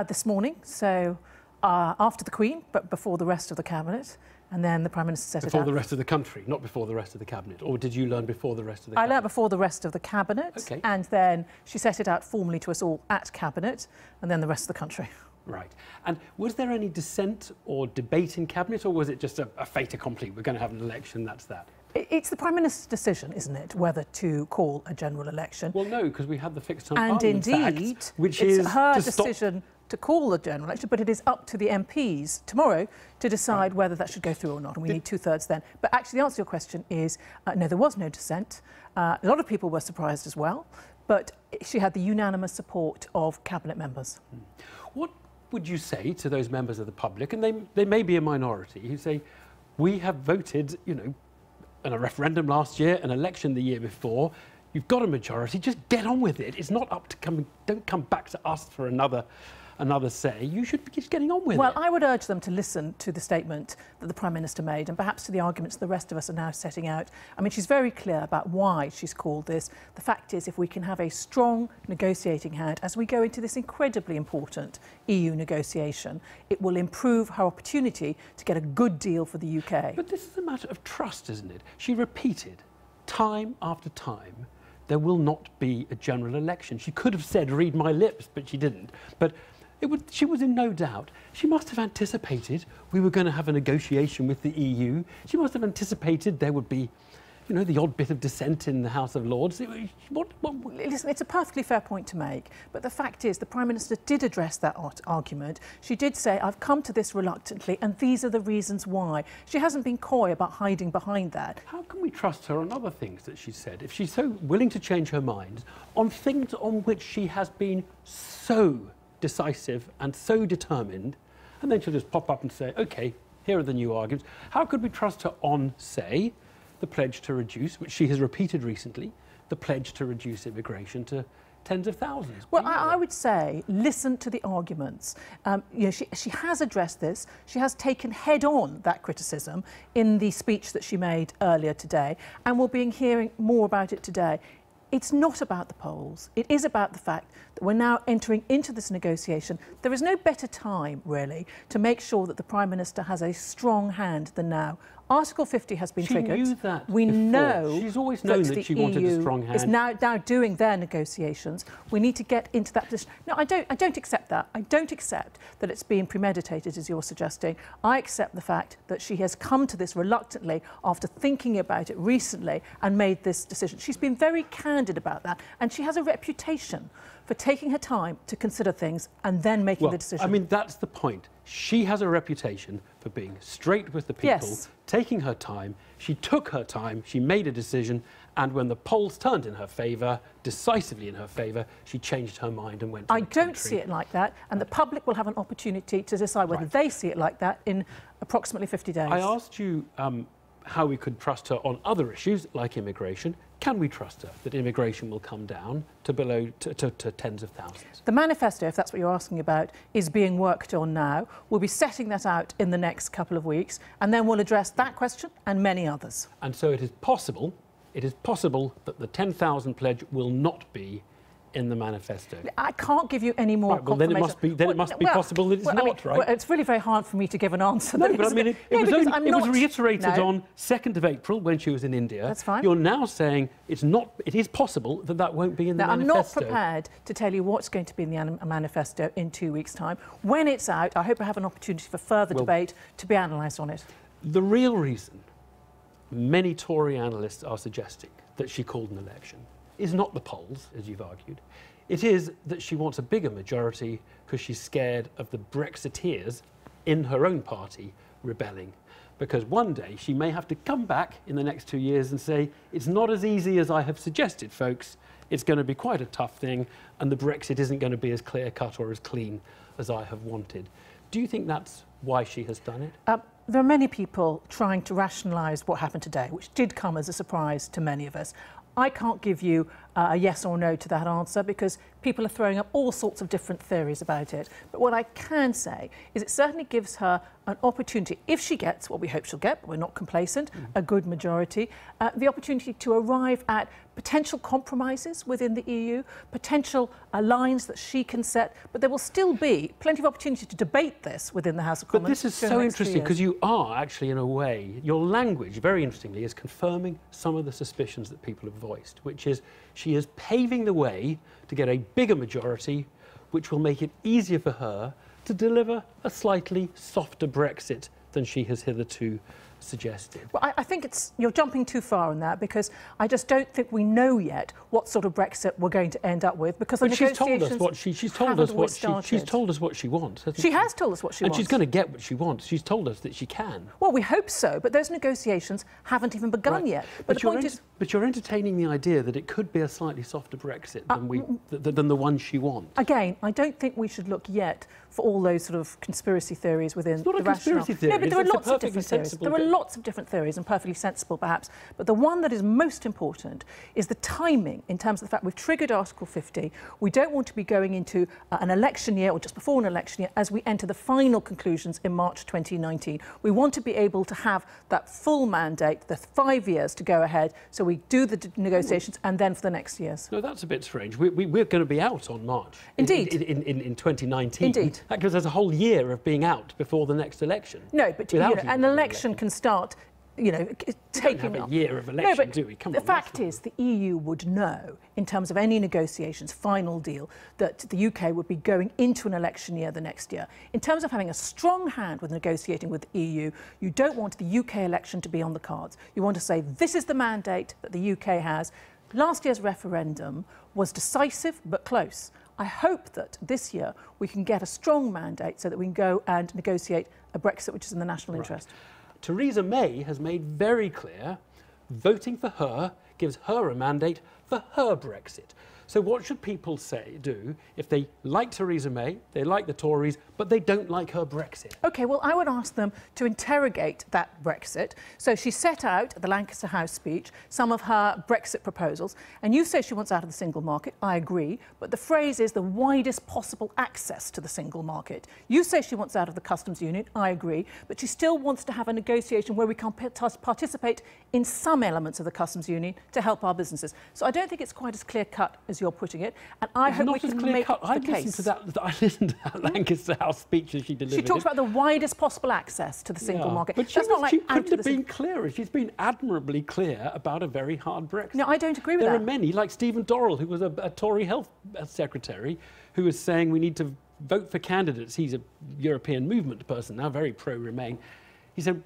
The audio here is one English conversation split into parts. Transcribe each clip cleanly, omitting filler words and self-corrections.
This morning, so after the Queen, but before the rest of the Cabinet. And then the Prime Minister set it out. Before the rest of the country, not before the rest of the Cabinet? Or did you learn before the rest of the Cabinet? I learned before the rest of the Cabinet. Okay. And then she set it out formally to us all at Cabinet, and then the rest of the country. Right. And was there any dissent or debate in Cabinet, or was it just a fait accompli? We're going to have an election, that's that? It's the Prime Minister's decision, isn't it, whether to call a general election? Well, no, because we had the Fixed Term And Parliament indeed, Act, which it's is her decision to call the general election, but it is up to the MPs tomorrow to decide whether that should go through or not, and we need two-thirds then. But actually, the answer to your question is no, there was no dissent. A lot of people were surprised as well, but she had the unanimous support of Cabinet members. What would you say to those members of the public, and they may be a minority, who say, we have voted, you know, in a referendum last year, an election the year before, you've got a majority, just get on with it. It's not up to don't come back to us for another say. You should be just getting on with it. Well, I would urge them to listen to the statement that the Prime Minister made and perhaps to the arguments the rest of us are now setting out. I mean, she's very clear about why she's called this. The fact is, if we can have a strong negotiating hand as we go into this incredibly important EU negotiation, it will improve her opportunity to get a good deal for the UK. But this is a matter of trust, isn't it? She repeated time after time, there will not be a general election. She could have said, read my lips, but she didn't. But she was in no doubt. She must have anticipated we were going to have a negotiation with the EU. She must have anticipated there would be, you know, the odd bit of dissent in the House of Lords. Listen, it's a perfectly fair point to make, but the fact is the Prime Minister did address that argument. She did say, I've come to this reluctantly, and these are the reasons why. She hasn't been coy about hiding behind that. How can we trust her on other things that she said? If she's so willing to change her mind on things on which she has been so decisive and so determined, and then she'll just pop up and say, OK, here are the new arguments. How could we trust her on, say, the pledge to reduce, which she has repeated recently, the pledge to reduce immigration to tens of thousands? Well, I would say listen to the arguments. You know, she has addressed this. She has taken head-on that criticism in the speech that she made earlier today, and we'll be hearing more about it today. It's not about the polls. It is about the fact that we're now entering into this negotiation. There is no better time, really, to make sure that the Prime Minister has a strong hand than now. Article 50 has been triggered. She knew that we before. know she's always known that she wanted a strong hand. Is now doing their negotiations. We need to get into that position. No, I don't accept that. I don't accept that it's being premeditated, as you're suggesting. I accept the fact that she has come to this reluctantly after thinking about it recently and made this decision. She's been very candid about that, and she has a reputation for taking her time to consider things and then making the decision. I mean, that's the point. She has a reputation for being straight with the people, taking her time. She took her time, she made a decision, and when the polls turned in her favour, decisively in her favour, she changed her mind and went to the country. I don't see it like that, and the public will have an opportunity to decide whether they see it like that in approximately 50 days. I asked you how we could trust her on other issues, like immigration. Can we trust her that immigration will come down to below to tens of thousands? The manifesto, if that's what you're asking about, is being worked on now. We'll be setting that out in the next couple of weeks, and then we'll address that question and many others. And so it is possible that the 10,000 pledge will not be in the manifesto. I can't give you any more confirmation. Then it must be possible that it's not, right? Well, it's really very hard for me to give an answer. No, but I mean, it was reiterated on 2nd of April when she was in India. That's fine. You're now saying it's not. It is possible that that won't be in the manifesto. I'm not prepared to tell you what's going to be in the manifesto in 2 weeks' time. When it's out, I hope I have an opportunity for further debate to be analysed on it. The real reason many Tory analysts are suggesting that she called an election is not the polls, as you've argued. It is that she wants a bigger majority because she's scared of the Brexiteers in her own party rebelling. Because one day she may have to come back in the next 2 years and say, it's not as easy as I have suggested, folks. It's going to be quite a tough thing, and the Brexit isn't going to be as clear-cut or as clean as I have wanted. Do you think that's why she has done it? There are many people trying to rationalise what happened today, which did come as a surprise to many of us. I can't give you a yes or no to that answer because people are throwing up all sorts of different theories about it. But what I can say is it certainly gives her an opportunity, if she gets what we hope she'll get, but we're not complacent, a good majority, the opportunity to arrive at potential compromises within the EU, potential lines that she can set, but there will still be plenty of opportunity to debate this within the House of Commons. But this is so interesting because you are actually, in a way, your language, very interestingly, is confirming some of the suspicions that people have voiced, which is she is paving the way to get a bigger majority, which will make it easier for her to deliver a slightly softer Brexit than she has hitherto suggested. Well, I think you're jumping too far on that because I just don't think we know yet what sort of Brexit we're going to end up with because the negotiations she's told us what she's told us what she wants. She has told us what she wants. And she's going to get what she wants. She's told us that she can. Well, we hope so, but those negotiations haven't even begun yet. But the point is, but you're entertaining the idea that it could be a slightly softer Brexit than the one she wants. Again, I don't think we should look yet for all those sort of conspiracy theories within it's not the a conspiracy theory. No, but there are lots of different theories. There are lots of different theories and perfectly sensible, perhaps. But the one that is most important is the timing in terms of the fact we've triggered Article 50. We don't want to be going into an election year or just before an election year as we enter the final conclusions in March 2019. We want to be able to have that full mandate, the 5 years to go ahead, so we do the negotiations and then for the next years. No, that's a bit strange. We're going to be out on March. Indeed. In 2019. Indeed. That gives us a whole year of being out before the next election. No, but an election can start, taking we don't have a year of election, do we? Come on. The fact is, the EU would know, in terms of any negotiations, final deal, that the UK would be going into an election year the next year. In terms of having a strong hand with negotiating with the EU, you don't want the UK election to be on the cards. You want to say, this is the mandate that the UK has. Last year's referendum was decisive but close. I hope that this year we can get a strong mandate so that we can go and negotiate a Brexit which is in the national interest. Theresa May has made very clear voting for her gives her a mandate for her Brexit. So what should people do if they like Theresa May, they like the Tories, but they don't like her Brexit? OK, well, I would ask them to interrogate that Brexit. So she set out at the Lancaster House speech some of her Brexit proposals, and you say she wants out of the single market. I agree, but the phrase is the widest possible access to the single market. You say she wants out of the customs union. I agree, but she still wants to have a negotiation where we can participate in some elements of the customs union to help our businesses. So I don't think it's quite as clear-cut as you're putting it, and I hope we can make the case. I listened to that Lancaster House speech that she delivered. She talked about the widest possible access to the single market. But she couldn't have been clearer. She's been admirably clear about a very hard Brexit. No, I don't agree with that. There are many, like Stephen Dorrell, who was a Tory health secretary, who was saying we need to vote for candidates. He's a European movement person now, very pro-Remain. He said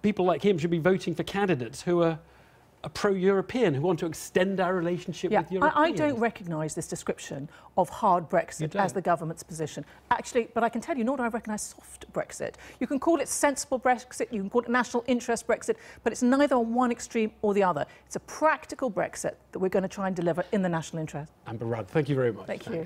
people like him should be voting for candidates who are pro-European, who want to extend our relationship with Europeans. I don't recognise this description of hard Brexit as the government's position. Actually, but I can tell you, nor do I recognise soft Brexit. You can call it sensible Brexit, you can call it national interest Brexit, but it's neither on one extreme or the other. It's a practical Brexit that we're going to try and deliver in the national interest. Amber Rudd, thank you very much. Thank you.